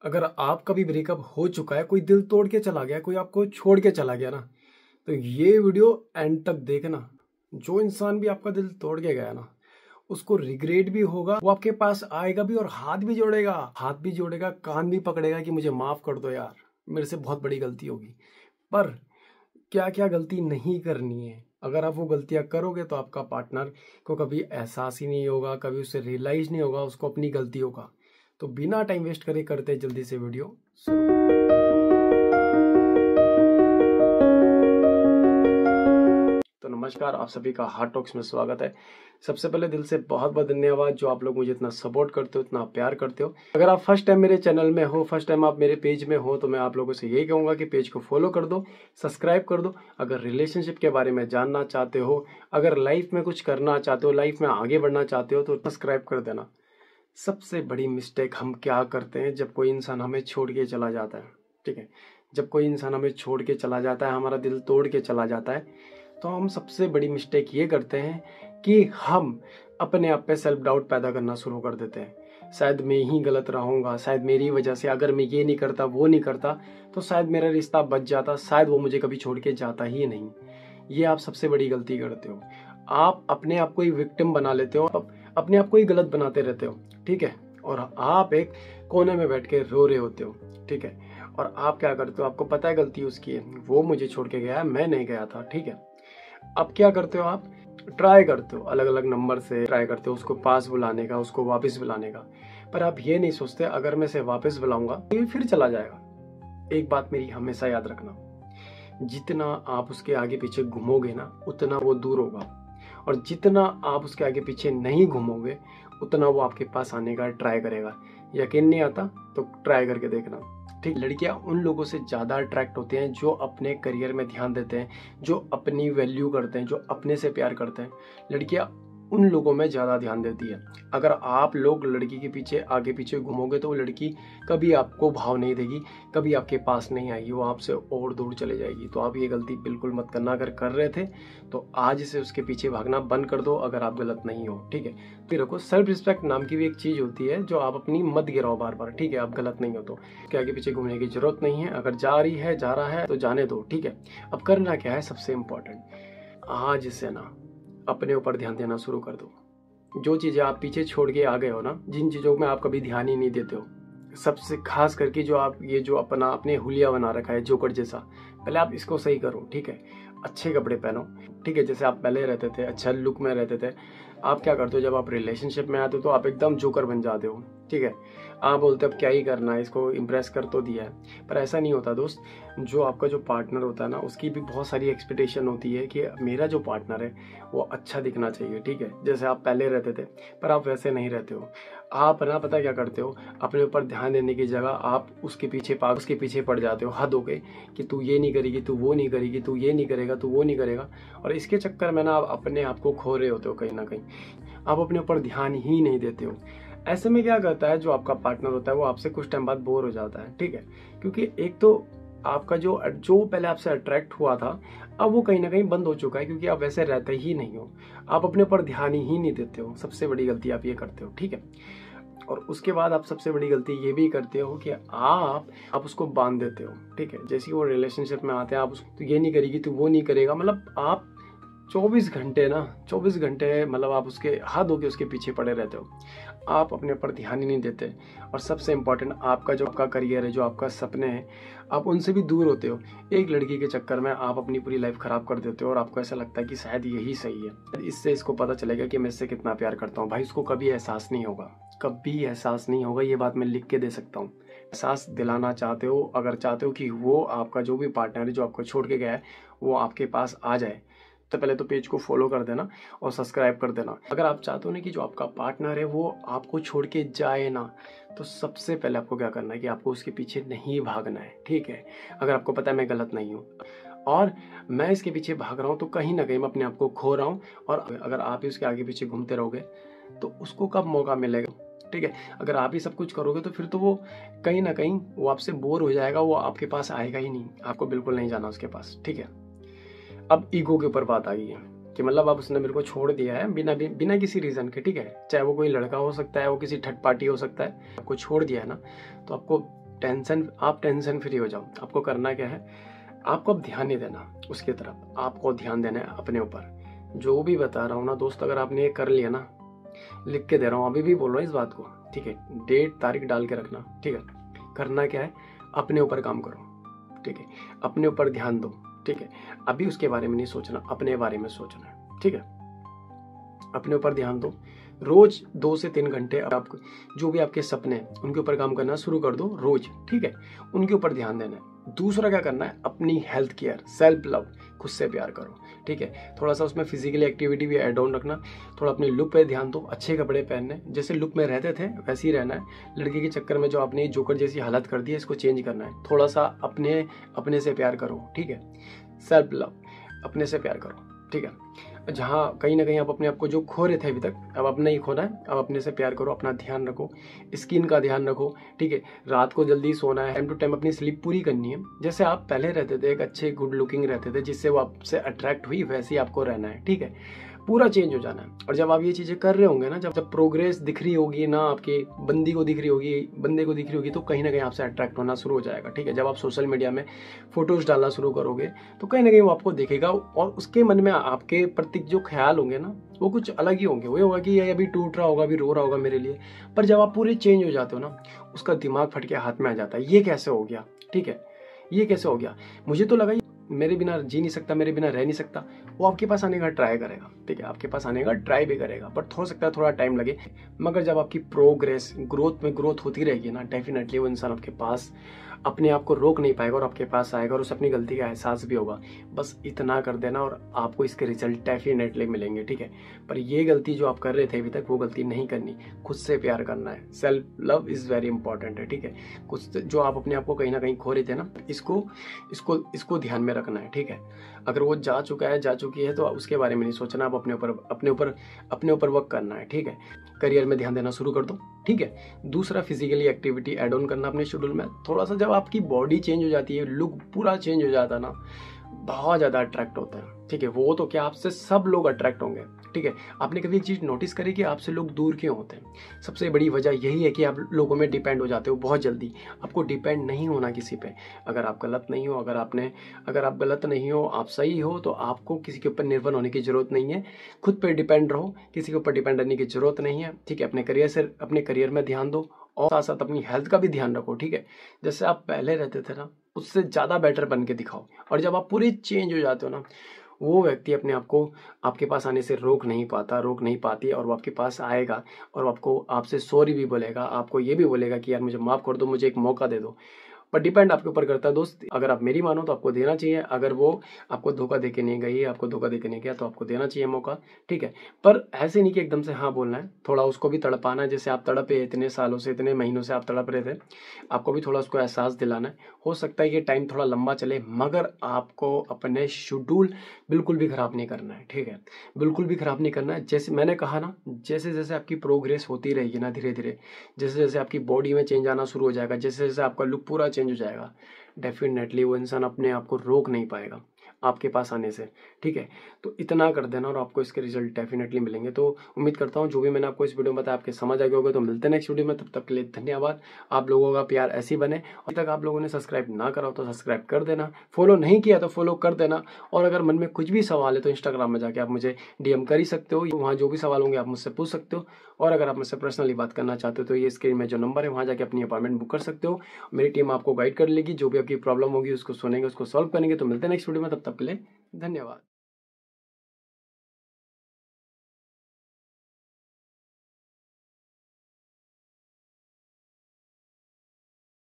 अगर आपका भी ब्रेकअप हो चुका है, कोई दिल तोड़ के चला गया, कोई आपको छोड़ के चला गया ना, तो ये वीडियो एंड तक देखना। जो इंसान भी आपका दिल तोड़ के गया ना, उसको रिग्रेट भी होगा, वो आपके पास आएगा भी और हाथ भी जोड़ेगा, कान भी पकड़ेगा कि मुझे माफ कर दो यार, मेरे से बहुत बड़ी गलती होगी। पर क्या क्या गलती नहीं करनी है, अगर आप वो गलतियां करोगे तो आपका पार्टनर को कभी एहसास ही नहीं होगा, कभी उससे रियलाइज नहीं होगा उसको अपनी गलतियों का। तो बिना टाइम वेस्ट करे करते हैं जल्दी से वीडियो शुरू। तो नमस्कार, आप सभी का हार्ट टॉक्स में स्वागत है। सबसे पहले दिल से बहुत बहुत धन्यवाद जो आप लोग मुझे इतना सपोर्ट करते हो, इतना प्यार करते हो। अगर आप फर्स्ट टाइम मेरे चैनल में हो, फर्स्ट टाइम आप मेरे पेज में हो, तो मैं आप लोगों से यही कहूंगा कि पेज को फॉलो कर दो, सब्सक्राइब कर दो। अगर रिलेशनशिप के बारे में जानना चाहते हो, अगर लाइफ में कुछ करना चाहते हो, लाइफ में आगे बढ़ना चाहते हो, तो सब्सक्राइब कर देना। सबसे बड़ी मिस्टेक हम क्या करते हैं जब कोई इंसान हमें छोड़ के चला जाता है, ठीक है, जब कोई इंसान हमें छोड़ के चला जाता है, हमारा दिल तोड़ के चला जाता है, तो हम सबसे बड़ी मिस्टेक ये करते हैं कि हम अपने आप पे सेल्फ डाउट पैदा करना शुरू कर देते हैं। शायद मैं ही गलत रहूंगा, शायद मेरी वजह से, अगर मैं ये नहीं करता, वो नहीं करता, तो शायद मेरा रिश्ता बच जाता, शायद वो मुझे कभी छोड़ के जाता ही नहीं। ये आप सबसे बड़ी गलती करते हो। आप अपने आप को ही विक्टिम बना लेते हो, अपने आप को ही गलत बनाते रहते हो, ठीक है, और आप एक कोने में बैठ के रो रहे होते हो, ठीक है। और आप क्या करते हो, आपको पता है गलती उसकी है, वो मुझे छोड़ के गया है, मैं नहीं गया था, ठीक है। अब क्या करते हो, आप ट्राई करते हो, अलग अलग नंबर से ट्राई करते हो उसको पास बुलाने का, उसको वापस बुलाने का। पर आप ये नहीं सोचते अगर मैं इसे वापस बुलाऊंगा ये फिर चला जाएगा। एक बात मेरी हमेशा याद रखना, जितना आप उसके आगे पीछे घूमोगे ना, उतना वो दूर होगा, और जितना आप उसके आगे पीछे नहीं घूमोगे, उतना वो आपके पास आने का ट्राई करेगा। यकीन नहीं आता तो ट्राई करके देखना, ठीक। लड़कियां उन लोगों से ज्यादा अट्रैक्ट होते हैं जो अपने करियर में ध्यान देते हैं, जो अपनी वैल्यू करते हैं, जो अपने से प्यार करते हैं। लड़कियां उन लोगों में ज्यादा ध्यान देती है। अगर आप लोग लड़की के पीछे आगे पीछे घूमोगे तो वो लड़की कभी आपको भाव नहीं देगी, कभी आपके पास नहीं आएगी, वो आपसे और दूर चले जाएगी। तो आप ये गलती बिल्कुल मत करना। अगर कर रहे थे तो आज से उसके पीछे भागना बंद कर दो, अगर आप गलत नहीं हो, ठीक है। फिर रखो, सेल्फ रिस्पेक्ट नाम की भी एक चीज होती है जो आप अपनी मत गिराओ बार बार, ठीक है। आप गलत नहीं हो तो उसके आगे पीछे घूमने की जरूरत नहीं है। अगर जा रही है, जा रहा है तो जाने दो, ठीक है। अब करना क्या है, सबसे इम्पोर्टेंट, आज से ना अपने ऊपर ध्यान देना शुरू कर दो। जो चीजें आप पीछे छोड़ के आ गए हो ना, जिन चीजों में आप कभी ध्यान ही नहीं देते हो, सबसे खास करके जो आप ये जो अपने हुलिया बना रखा है जोकर जैसा, पहले आप इसको सही करो, ठीक है। अच्छे कपड़े पहनो, ठीक है, जैसे आप पहले रहते थे, अच्छा लुक में रहते थे। आप क्या करते हो, जब आप रिलेशनशिप में आते हो तो आप एकदम जोकर बन जाते हो, ठीक है। आप बोलते हो अब क्या ही करना है, इसको इम्प्रेस कर तो दिया है। पर ऐसा नहीं होता दोस्त। जो आपका जो पार्टनर होता है ना, उसकी भी बहुत सारी एक्सपेक्टेशन होती है कि मेरा जो पार्टनर है वो अच्छा दिखना चाहिए, ठीक है। जैसे आप पहले रहते थे, पर आप वैसे नहीं रहते हो। आप ना पता क्या करते हो, अपने ऊपर ध्यान देने की जगह आप उसके पीछे पड़ जाते हो हद हो गए, कि तू ये नहीं करेगी, तू वो नहीं करेगी, तू ये नहीं करेगा, तू वो नहीं करेगा। और इसके चक्कर में ना आप अपने आप को खो रहे होते हो कहीं ना कहीं, आप अपने ऊपर ध्यान ही नहीं देते हो। ऐसे में क्या करता है, जो आपका पार्टनर होता है वो आपसे कुछ टाइम बाद बोर हो जाता है, ठीक है। क्योंकि एक तो आपका जो पहले आपसे अट्रैक्ट हुआ था, अब वो कहीं ना कहीं बंद हो चुका है, क्योंकि आप वैसे रहते ही नहीं हो, आप अपने ऊपर ध्यान ही नहीं देते हो। सबसे बड़ी गलती आप ये करते हो, ठीक है। और उसके बाद आप सबसे बड़ी गलती ये भी करते हो कि आप उसको बांध देते हो, ठीक है। जैसे वो रिलेशनशिप में आते हैं, आप उसको, तू ये नहीं करेगी, तू वो नहीं करेगा, मतलब आप 24 घंटे मतलब आप उसके हद होके उसके पीछे पड़े रहते हो। आप अपने ऊपर ध्यान ही नहीं देते। और सबसे इम्पोर्टेंट, आपका करियर है, जो आपका सपने हैं, आप उनसे भी दूर होते हो। एक लड़की के चक्कर में आप अपनी पूरी लाइफ खराब कर देते हो, और आपको ऐसा लगता है कि शायद यही सही है, इससे इसको पता चलेगा कि मैं इससे कितना प्यार करता हूँ। भाई, उसको कभी एहसास नहीं होगा, कभी एहसास नहीं होगा। ये बात मैं लिख के दे सकता हूँ। एहसास दिलाना चाहते हो, अगर चाहते हो कि वो आपका जो भी पार्टनर है जो आपको छोड़ के गया है वो आपके पास आ जाए, तो पहले तो पेज को फॉलो कर देना और सब्सक्राइब कर देना। अगर आप चाहते हो ना कि जो आपका पार्टनर है वो आपको छोड़ के जाए ना, तो सबसे पहले आपको क्या करना है कि आपको उसके पीछे नहीं भागना है, ठीक है। अगर आपको पता है मैं गलत नहीं हूँ और मैं इसके पीछे भाग रहा हूँ, तो कहीं ना कहीं मैं अपने आप को खो रहा हूँ। और अगर आप ही उसके आगे पीछे घूमते रहोगे तो उसको कब मौका मिलेगा, ठीक है। अगर आप ही सब कुछ करोगे तो फिर तो वो कहीं ना कहीं वो आपसे बोर हो जाएगा, वो आपके पास आएगा ही नहीं। आपको बिल्कुल नहीं जाना उसके पास, ठीक है। अब ईगो के ऊपर बात आ गई है कि मतलब अब उसने मेरे को छोड़ दिया है बिना किसी रीजन के, ठीक है। चाहे वो कोई लड़का हो सकता है, वो किसी थर्ड पार्टी हो सकता है, आपको छोड़ दिया है ना, तो आपको आप टेंशन फ्री हो जाओ। आपको करना क्या है, आपको अब ध्यान नहीं देना उसकी तरफ, आपको ध्यान देना है अपने ऊपर। जो भी बता रहा हूँ ना दोस्त, अगर आपने ये कर लिया ना, लिख के दे रहा हूँ, अभी भी बोल रहा हूँ इस बात को, ठीक है, डेट तारीख डाल के रखना, ठीक है। करना क्या है, अपने ऊपर काम करो, ठीक है, अपने ऊपर ध्यान दो, ठीक है। अभी उसके बारे में नहीं सोचना, अपने बारे में सोचना है, ठीक है। अपने ऊपर ध्यान दो, रोज 2 से 3 घंटे आप जो भी आपके सपने हैं उनके ऊपर काम करना शुरू कर दो रोज, ठीक है। उनके ऊपर ध्यान देना है। दूसरा क्या करना है, अपनी हेल्थ केयर, सेल्फ लव, खुद से प्यार करो, ठीक है। थोड़ा सा उसमें फिजिकली एक्टिविटी भी ऐड ऑन रखना। थोड़ा अपने लुक पे ध्यान दो, अच्छे कपड़े पहनने, जैसे लुक में रहते थे वैसे ही रहना है। लड़के के चक्कर में जो आपने जोकर जैसी हालत कर दी है, इसको चेंज करना है। थोड़ा सा अपने से प्यार करो, ठीक है। सेल्फ लव, अपने से प्यार करो, ठीक है। जहाँ कहीं ना कहीं आप अपने आप को जो खो रहे थे अभी तक, अब अपना ही खोना है। अब अपने से प्यार करो, अपना ध्यान रखो, स्किन का ध्यान रखो, ठीक है। रात को जल्दी सोना है, टाइम टू टाइम अपनी स्लीप पूरी करनी है। जैसे आप पहले रहते थे, एक अच्छे गुड लुकिंग रहते थे, जिससे वो आपसे अट्रैक्ट हुई, वैसे ही आपको रहना है, ठीक है। पूरा चेंज हो जाना है। और जब आप ये चीजें कर रहे होंगे ना, जब प्रोग्रेस दिख रही होगी ना, आपकी बंदे को दिख रही होगी, तो कहीं ना कहीं आपसे अट्रैक्ट होना शुरू हो जाएगा, ठीक है। जब आप सोशल मीडिया में फोटोज डालना शुरू करोगे, तो कहीं ना कहीं वो आपको देखेगा, और उसके मन में आपके प्रति जो ख्याल होंगे ना, वो कुछ अलग ही होंगे। वो होगा कि ये अभी टूट रहा होगा, अभी रो रहा होगा मेरे लिए। पर जब आप पूरे चेंज हो जाते हो ना, उसका दिमाग फट के हाथ में आ जाता है, ये कैसे हो गया, ठीक है, ये कैसे हो गया, मुझे तो लगा मेरे बिना जी नहीं सकता, मेरे बिना रह नहीं सकता। वो आपके पास आने का ट्राई करेगा, ठीक है, आपके पास आने का ट्राई भी करेगा, बट हो सकता है थोड़ा टाइम लगे। मगर जब आपकी प्रोग्रेस, ग्रोथ होती रहेगी ना, डेफिनेटली वो इंसान आपके पास अपने आप को रोक नहीं पाएगा और आपके पास आएगा, और उसे अपनी गलती का एहसास भी होगा। बस इतना कर देना और आपको इसके रिजल्ट डेफिनेटली मिलेंगे, ठीक है। पर ये गलती जो आप कर रहे थे अभी तक, वो गलती नहीं करनी। खुद से प्यार करना है, self love is very important है, ठीक है। कुछ जो आप अपने आप को कहीं ना कहीं खो रहे थे ना, इसको ध्यान में रखना है, ठीक है। अगर वो जा चुकी है तो उसके बारे में नहीं सोचना। आप अपने ऊपर वर्क करना है, ठीक है। करियर में ध्यान देना शुरू कर दो, ठीक है। दूसरा, फिजिकली एक्टिविटी ऐड ऑन करना अपने शेड्यूल में। थोड़ा सा जब आपकी बॉडी चेंज हो जाती है, लुक पूरा चेंज हो जाता है ना, बहुत ज्यादा अट्रैक्ट होता है, ठीक है। वो तो क्या, आपसे सब लोग अट्रैक्ट होंगे, ठीक है। आपने कभी एक चीज नोटिस करी कि आपसे लोग दूर क्यों होते हैं? सबसे बड़ी वजह यही है कि आप लोगों में डिपेंड हो जाते हो बहुत जल्दी। आपको डिपेंड नहीं होना किसी पे। अगर आप गलत नहीं हो, अगर आप गलत नहीं हो, आप सही हो, तो आपको किसी के ऊपर निर्भर होने की जरूरत नहीं है। खुद पे डिपेंड रहो, किसी के ऊपर डिपेंड रहने की जरूरत नहीं है, ठीक है। अपने करियर में ध्यान दो, और साथ साथ अपनी हेल्थ का भी ध्यान रखो, ठीक है। जैसे आप पहले रहते थे ना, उससे ज्यादा बेटर बन के दिखाओ। और जब आप पूरे चेंज हो जाते हो ना, वो व्यक्ति अपने आप को आपके पास आने से रोक नहीं पाती, और वो आपके पास आएगा और आपको आपसे सॉरी भी बोलेगा, आपको ये भी बोलेगा कि यार मुझे माफ कर दो, मुझे एक मौका दे दो। पर डिपेंड आपके ऊपर करता है दोस्त। अगर आप मेरी मानो तो आपको देना चाहिए। अगर वो आपको धोखा देके नहीं गई, आपको धोखा देके नहीं गया, तो आपको देना चाहिए मौका, ठीक है। पर ऐसे नहीं कि एकदम से हाँ बोलना है, थोड़ा उसको भी तड़पाना है। जैसे आप तड़पे, इतने सालों से, इतने महीनों से आप तड़प रहे थे, आपको भी थोड़ा उसको एहसास दिलाना है। हो सकता है कि टाइम थोड़ा लंबा चले, मगर आपको अपने शेड्यूल बिल्कुल भी खराब नहीं करना है, ठीक है। बिल्कुल भी खराब नहीं करना है। जैसे मैंने कहा ना, जैसे जैसे आपकी प्रोग्रेस होती रहेगी ना, धीरे धीरे जैसे जैसे आपकी बॉडी में चेंज आना शुरू हो जाएगा, जैसे जैसे आपका लुक पूरा चेंज हो जाएगा, डेफिनेटली वो इंसान अपने आप को रोक नहीं पाएगा आपके पास आने से, ठीक है। तो इतना कर देना और आपको इसके रिजल्ट डेफिनेटली मिलेंगे। तो उम्मीद करता हूँ जो भी मैंने आपको इस वीडियो में बताया आपके समझ आ गया होगा। तो मिलते हैं नेक्स्ट वीडियो में, तब तक के लिए धन्यवाद। आप लोगों का प्यार ऐसे ही बने। अभी तक आप लोगों ने सब्सक्राइब ना करा हो तो सब्सक्राइब कर देना, फॉलो नहीं किया तो फॉलो कर देना। और अगर मन में कुछ भी सवाल है तो इंस्टाग्राम में जाके आप मुझे DM कर ही सकते हो। वहाँ जो भी सवाल होंगे आप मुझसे पूछ सकते हो। और अगर आप मुझसे पर्सनली बात करना चाहते हो तो ये स्क्रीन में जो नंबर है, वहाँ जाके अपनी अपॉइंटमेंट बुक कर सकते हो। मेरी टीम आपको गाइड कर लेगी, जो भी आपकी प्रॉब्लम होगी उसको सुनेंगे, उसको सॉल्व करेंगे। तो मिलते हैं नेक्स्ट वीडियो में, तब तक के लिए धन्यवाद।